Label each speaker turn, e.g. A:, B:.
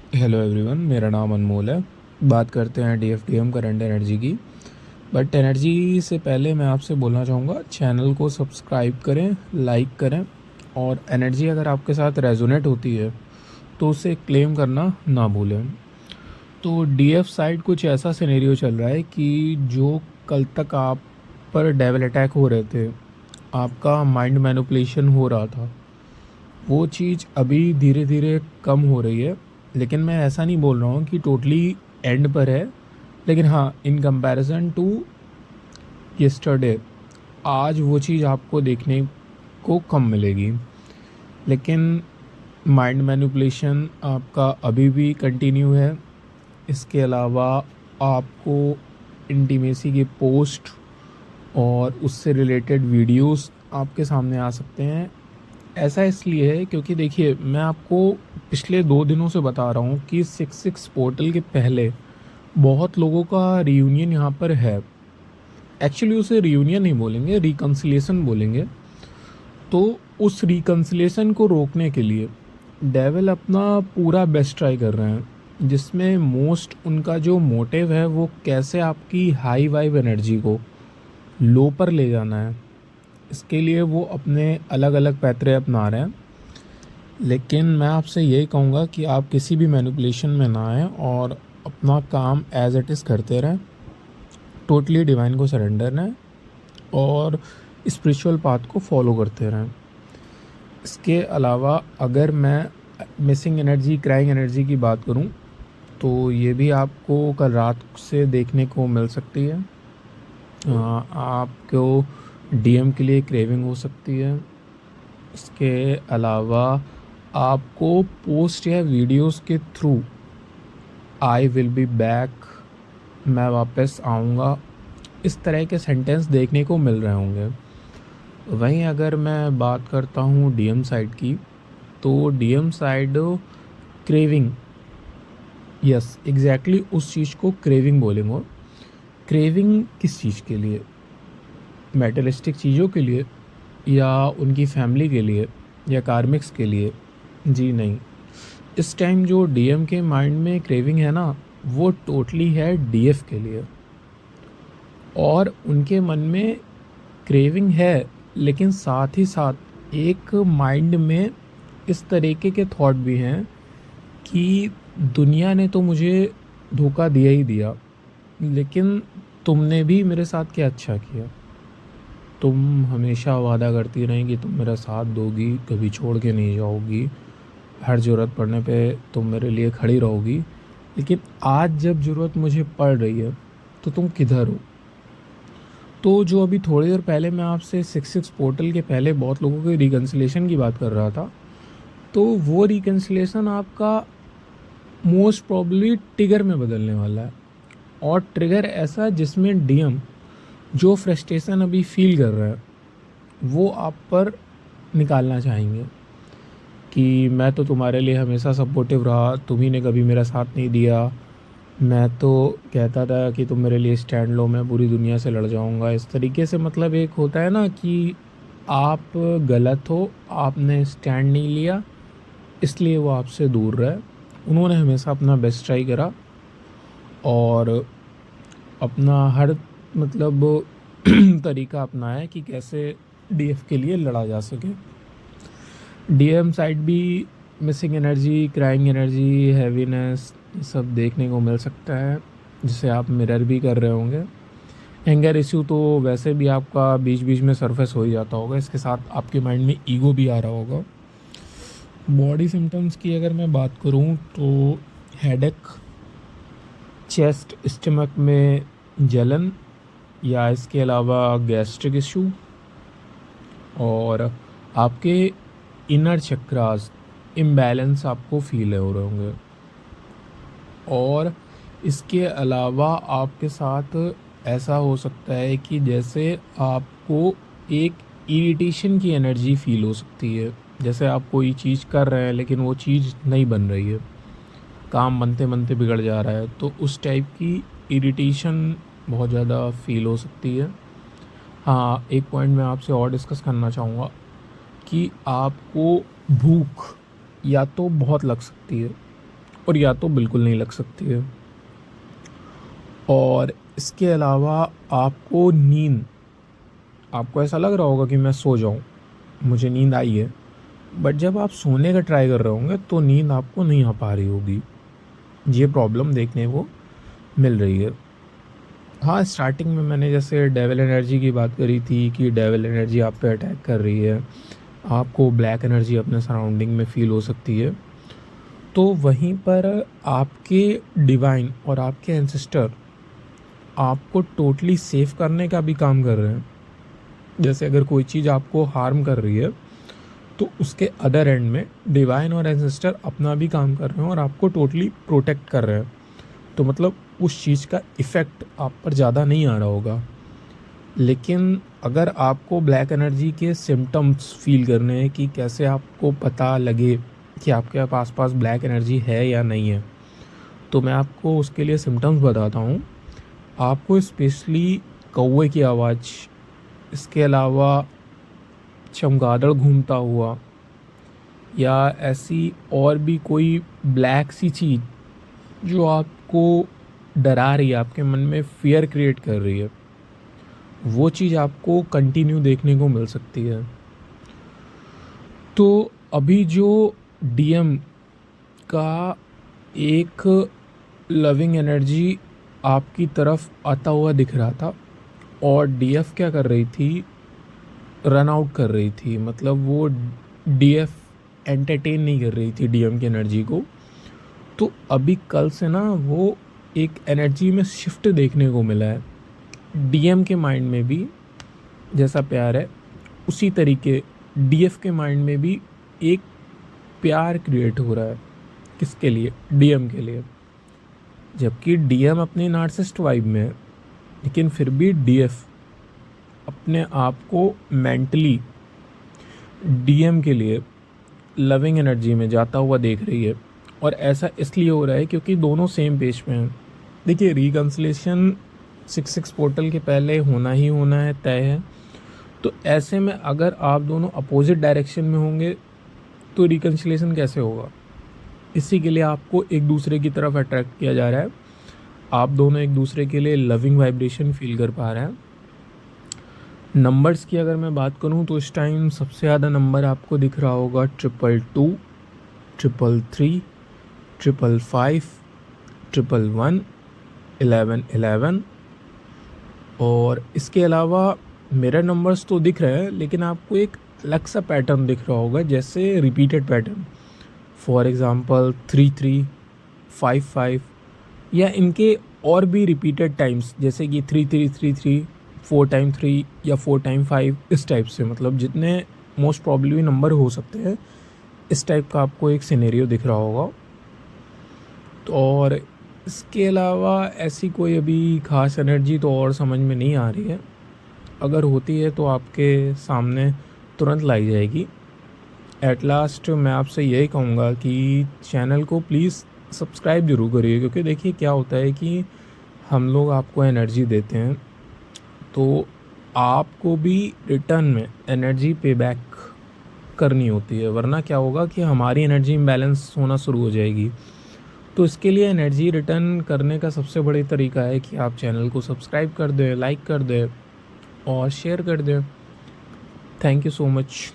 A: Hello everyone, मेरा नाम अनमोल है। बात करते हैं डीएफडीएम करंट एनर्जी की। बट एनर्जी से पहले मैं आपसे बोलना चाहूँगा, चैनल को सब्सक्राइब करें, लाइक करें, और एनर्जी अगर आपके साथ रेजोनेट होती है तो उसे क्लेम करना ना भूलें। तो डीएफ साइड कुछ ऐसा सिनेरियो चल रहा है कि जो कल तक आप पर डेविल अटैक हो रहे थे, आपका माइंड मैनिपुलेशन हो रहा था, वो चीज़ अभी धीरे धीरे कम हो रही है। लेकिन मैं ऐसा नहीं बोल रहा हूँ कि टोटली एंड पर है। लेकिन हाँ, इन कंपैरिजन टू यस्टरडे, आज वो चीज़ आपको देखने को कम मिलेगी। लेकिन माइंड मैनिपुलेशन आपका अभी भी कंटिन्यू है। इसके अलावा आपको इंटीमेसी के पोस्ट और उससे रिलेटेड वीडियोस आपके सामने आ सकते हैं। ऐसा इसलिए है क्योंकि देखिए, मैं आपको पिछले 2 दिनों से बता रहा हूँ कि 66 पोर्टल के पहले बहुत लोगों का रियूनियन यहाँ पर है। एक्चुअली उसे रियूनियन नहीं बोलेंगे, रिकन्सिलेशन बोलेंगे। तो उस रिकन्सिलेशन को रोकने के लिए डेविल अपना पूरा बेस्ट ट्राई कर रहे हैं, जिसमें मोस्ट उनका जो मोटिव है वो कैसे आपकी हाई वाइब एनर्जी को लो पर ले जाना है। इसके लिए वो अपने अलग अलग पैतरे अपना रहे हैं। लेकिन मैं आपसे यही कहूँगा कि आप किसी भी मैनिपुलेशन में ना आएँ और अपना काम एज इट इज़ करते रहें। टोटली डिवाइन को सरेंडर रहें और स्पिरिचुअल पाथ को फॉलो करते रहें। इसके अलावा अगर मैं मिसिंग एनर्जी, क्राइंग एनर्जी की बात करूं, तो ये भी आपको कल रात से देखने को मिल सकती है। आपको डीएम के लिए क्रेविंग हो सकती है। इसके अलावा आपको पोस्ट या वीडियोस के through I will be back, मैं वापस आऊँगा, इस तरह के सेंटेंस देखने को मिल रहे होंगे। वहीं अगर मैं बात करता हूँ डीएम साइड की, तो DM side craving, yes exactly उस चीज़ को क्रेविंग बोलेंगे। क्रेविंग किस चीज़ के लिए? मेटलिस्टिक चीज़ों के लिए, या उनकी फैमिली के लिए, या कार्मिक्स के लिए? जी नहीं। इस टाइम जो डीएम के माइंड में क्रेविंग है ना, वो टोटली है डीएफ के लिए। और उनके मन में क्रेविंग है, लेकिन साथ ही साथ एक माइंड में इस तरीके के थॉट भी हैं कि दुनिया ने तो मुझे धोखा दिया ही दिया, लेकिन तुमने भी मेरे साथ क्या अच्छा किया। तुम हमेशा वादा करती रही कि तुम मेरा साथ दोगी, कभी छोड़ के नहीं जाओगी, हर ज़रूरत पड़ने पे तुम मेरे लिए खड़ी रहोगी। लेकिन आज जब ज़रूरत मुझे पड़ रही है तो तुम किधर हो? तो जो अभी थोड़ी देर पहले मैं आपसे 66 पोर्टल के पहले बहुत लोगों के रिकन्सिलेशन की बात कर रहा था, तो वो रिकन्सिलेशन आपका मोस्ट प्रॉब्ली ट्रिगर में बदलने वाला है। और ट्रिगर ऐसा जिसमें डीएम जो फ्रस्ट्रेशन अभी फील कर रहा है वो आप पर निकालना चाहेंगे कि मैं तो तुम्हारे लिए हमेशा सपोर्टिव रहा, तुम्ही ने कभी मेरा साथ नहीं दिया, मैं तो कहता था कि तुम मेरे लिए स्टैंड लो, मैं पूरी दुनिया से लड़ जाऊंगा। इस तरीके से मतलब एक होता है ना कि आप गलत हो, आपने स्टैंड नहीं लिया, इसलिए वो आपसे दूर रहे। उन्होंने हमेशा अपना बेस्ट ट्राई करा और अपना हर मतलब तरीका अपनाया कि कैसे डीएफ के लिए लड़ा जा सके। डीएम साइड भी missing energy, crying energy, heaviness, सब देखने को मिल सकता है, जिसे आप मिरर भी कर रहे होंगे। एंगर इश्यू तो वैसे भी आपका बीच बीच में सरफेस हो ही जाता होगा, इसके साथ आपके माइंड में ईगो भी आ रहा होगा। बॉडी सिम्टम्स की अगर मैं बात करूं तो हेडेक, चेस्ट स्टमक में जलन, या इसके अलावा गैस्ट्रिक इशू, और आपके इनर चक्रास इम्बैलेंस आपको फील हो रहे होंगे। और इसके अलावा आपके साथ ऐसा हो सकता है कि जैसे आपको एक इरिटेशन की एनर्जी फील हो सकती है, जैसे आप कोई चीज़ कर रहे हैं लेकिन वो चीज़ नहीं बन रही है, काम बनते बनते बिगड़ जा रहा है, तो उस टाइप की इरिटेशन बहुत ज़्यादा फील हो सकती है। हाँ, एक पॉइंट मैं आपसे और डिस्कस करना चाहूँगा कि आपको भूख या तो बहुत लग सकती है, और या तो बिल्कुल नहीं लग सकती है। और इसके अलावा आपको नींद, आपको ऐसा लग रहा होगा कि मैं सो जाऊं, मुझे नींद आई है, बट जब आप सोने का ट्राई कर रहे होंगे तो नींद आपको नहीं आ पा रही होगी। ये प्रॉब्लम देखने को मिल रही है। हाँ, स्टार्टिंग में मैंने जैसे डेविल एनर्जी की बात करी थी कि डेविल एनर्जी आप पे अटैक कर रही है, आपको ब्लैक एनर्जी अपने सराउंडिंग में फ़ील हो सकती है। तो वहीं पर आपके डिवाइन और आपके एंसेस्टर आपको टोटली सेफ करने का भी काम कर रहे हैं। जैसे अगर कोई चीज़ आपको हार्म कर रही है तो उसके अदर एंड में डिवाइन और एंसेस्टर अपना भी काम कर रहे हैं और आपको टोटली प्रोटेक्ट कर रहे हैं। तो मतलब उस चीज़ का इफ़ेक्ट आप पर ज़्यादा नहीं आ रहा होगा। लेकिन अगर आपको ब्लैक एनर्जी के सिम्टम्स फील करने हैं कि कैसे आपको पता लगे कि आपके आसपास ब्लैक एनर्जी है या नहीं है, तो मैं आपको उसके लिए सिम्टम्स बताता हूँ। आपको स्पेशली कौवे की आवाज़, इसके अलावा चमगादड़ घूमता हुआ, या ऐसी और भी कोई ब्लैक सी चीज़ जो आपको डरा रही है, आपके मन में फ़ियर क्रिएट कर रही है, वो चीज़ आपको कंटिन्यू देखने को मिल सकती है। तो अभी जो डीएम का एक लविंग एनर्जी आपकी तरफ आता हुआ दिख रहा था और डीएफ क्या कर रही थी, रन आउट कर रही थी। मतलब वो डीएफ एंटरटेन नहीं कर रही थी डीएम की एनर्जी को। तो अभी कल से ना वो एक एनर्जी में शिफ्ट देखने को मिला है। डीएम के माइंड में भी जैसा प्यार है, उसी तरीके डीएफ के माइंड में भी एक प्यार क्रिएट हो रहा है। किसके लिए? डीएम के लिए। जबकि डीएम अपनी नार्सिसिस्ट वाइब में है, लेकिन फिर भी डीएफ अपने आप को मेंटली डीएम के लिए लविंग एनर्जी में जाता हुआ देख रही है। और ऐसा इसलिए हो रहा है क्योंकि दोनों सेम पेज पे हैं। देखिए, रिकन्सिलेशन 6-6 पोर्टल के पहले होना ही होना है, तय है। तो ऐसे में अगर आप दोनों अपोजिट डायरेक्शन में होंगे तो रिकन्सिलेशन कैसे होगा? इसी के लिए आपको एक दूसरे की तरफ अट्रैक्ट किया जा रहा है। आप दोनों एक दूसरे के लिए लविंग वाइब्रेशन फील कर पा रहे हैं। नंबर्स की अगर मैं बात करूं तो इस टाइम सबसे ज़्यादा नंबर आपको दिख रहा होगा 222, 333, 555, 111, 1111। और इसके अलावा मिरर नंबर्स तो दिख रहे हैं, लेकिन आपको एक अलग सा पैटर्न दिख रहा होगा, जैसे रिपीटेड पैटर्न। फॉर एग्ज़ाम्पल 33, 55, या इनके और भी रिपीटेड टाइम्स, जैसे कि 3333, 4x3 या 4x5, इस टाइप से। मतलब जितने मोस्ट प्रॉब्ली नंबर हो सकते हैं, इस टाइप का आपको एक सिनेरियो दिख रहा होगा। तो और इसके अलावा ऐसी कोई अभी ख़ास एनर्जी तो और समझ में नहीं आ रही है। अगर होती है तो आपके सामने तुरंत लाई जाएगी। एट लास्ट मैं आपसे यही कहूँगा कि चैनल को प्लीज़ सब्सक्राइब ज़रूर करिए, क्योंकि देखिए क्या होता है कि हम लोग आपको एनर्जी देते हैं तो आपको भी रिटर्न में एनर्जी पे बैक करनी होती है, वरना क्या होगा कि हमारी एनर्जी इम्बैलेंस होना शुरू हो जाएगी। तो इसके लिए एनर्जी रिटर्न करने का सबसे बड़ी तरीका है कि आप चैनल को सब्सक्राइब कर दें, लाइक कर दें और शेयर कर दें। Thank you so much.